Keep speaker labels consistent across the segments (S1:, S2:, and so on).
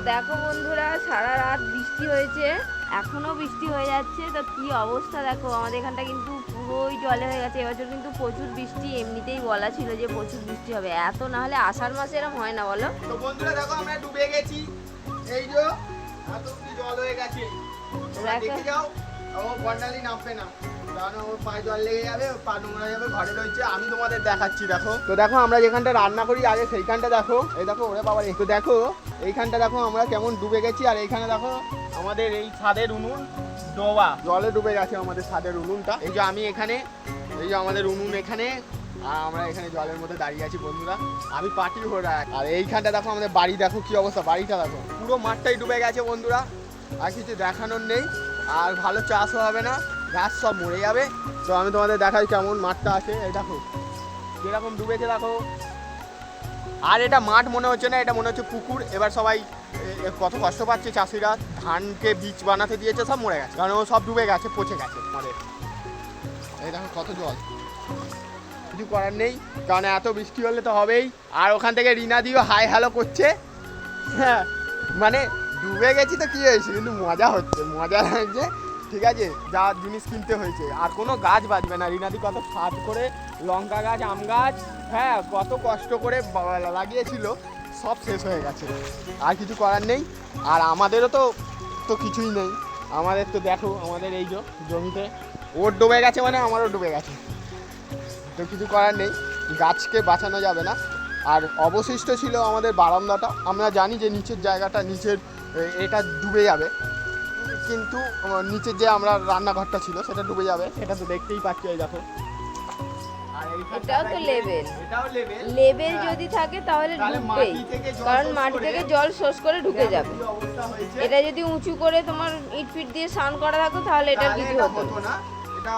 S1: দেখো বন্ধুরা, সারা রাত বৃষ্টি হয়েছে, এখনো বৃষ্টি হয়ে যাচ্ছে। তো কি অবস্থা দেখো, আমাদের এখানটা কিন্তু পুরোই জলে হয়ে গেছে। এবছর কিন্তু প্রচুর বৃষ্টি, এমনিতেই বলা ছিল যে প্রচুর বৃষ্টি হবে, এত না হলে আষাঢ় মাসে এরকম হয় না বলো।
S2: তো বন্ধুরা দেখো আমরা ডুবে গেছি, এই যে এত কি জল হয়ে গেছে, তোমরা দেখে যাও। ও বন্ডালি নামবে না, কারণ ওর পায়ে জল লেগে যাবে, পা নোংরা যাবে, ঘরে রয়েছে। আমি তোমাদের দেখাচ্ছি, দেখো। তো দেখো আমরা যেখানটা রান্না করি আগে সেইখানটা দেখো, এই দেখো ওরে বাবা। তো দেখো এইখানটা দেখো আমরা কেমন ডুবে গেছি, আর এইখানে দেখো আমাদের এই ছাদের উনুন ডোবা, জলে ডুবে গেছে আমাদের ছাদের উনুনটা। এই যে আমি এখানে, এই যে আমাদের উনুন এখানে, আর আমরা এখানে জলের মধ্যে দাঁড়িয়ে আছি বন্ধুরা। আমি পার্টি ঘোরা, আর এইখানটা দেখো আমাদের বাড়ি, দেখো কি অবস্থা, বাড়িটা দেখো পুরো মাঠটাই ডুবে গেছে বন্ধুরা। আর কিছু দেখানোর নেই, আর ভালো চাষও হবে না, গাছ সব মরে যাবে। তো আমি তোমাদের দেখাই কেমন মাঠটা আছে, এই দেখো যেরকম ডুবেছে দেখো। আর এটা মাঠ মনে হচ্ছে না, এটা মনে হচ্ছে পুকুর। এবার সবাই কত কষ্ট পাচ্ছে চাষিরা, ধানকে বীজ বানাতে দিয়েছে, সব মরে গেছে, কারণ ও সব ডুবে গেছে, পচে গেছে আমাদের। এই দেখো কত জল, কিছু করার নেই, কারণ এত বৃষ্টি হলে তো হবেই। আর ওখান থেকে রিনা দিও হাই হ্যালো করছে। হ্যাঁ মানে ডুবে গেছি তো কি হয়েছে, কিন্তু মজা হচ্ছে, মজা লাগছে, ঠিক আছে। যা জিনিস কিনতে হয়েছে, আর কোনো গাছ বাঁচবে না। রিনাদি কত ফাঁদ করে লঙ্কা গাছ, আম গাছ, হ্যাঁ কত কষ্ট করে লাগিয়েছিল, সব শেষ হয়ে গেছে, আর কিছু করার নেই। আর আমাদেরও তো কিছুই নেই, আমাদের তো দেখো আমাদের এই জমিতে ওর ডুবে গেছে, মানে আমারও ডুবে গেছে, তো কিছু করার নেই, গাছকে বাঁচানো যাবে না। আর অবশিষ্ট ছিল আমাদের বারান্দাটা, আমরা জানি যে নিচের জায়গাটা, নিচের এটা ডুবে যাবে, কিন্তু নিচের যে আমরা রান্নাঘরটা ছিল সেটা ডুবে যাবে, সেটা তো দেখতেই পাচ্ছি। এই দেখো,
S1: এটাও তো লেভেল,
S2: এটাও লেভেল,
S1: লেভেল যদি থাকে তাহলে ঢুকবেই, কারণ মাটি থেকে জল শোষ করে ঢুকে যাবে। এটা যদি উঁচু করে তোমার ইট ফিট দিয়ে স্নান করা থাকতো তাহলে এটার কিছু হতো
S2: না। এটা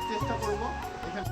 S2: চেষ্টা করবো এখানে।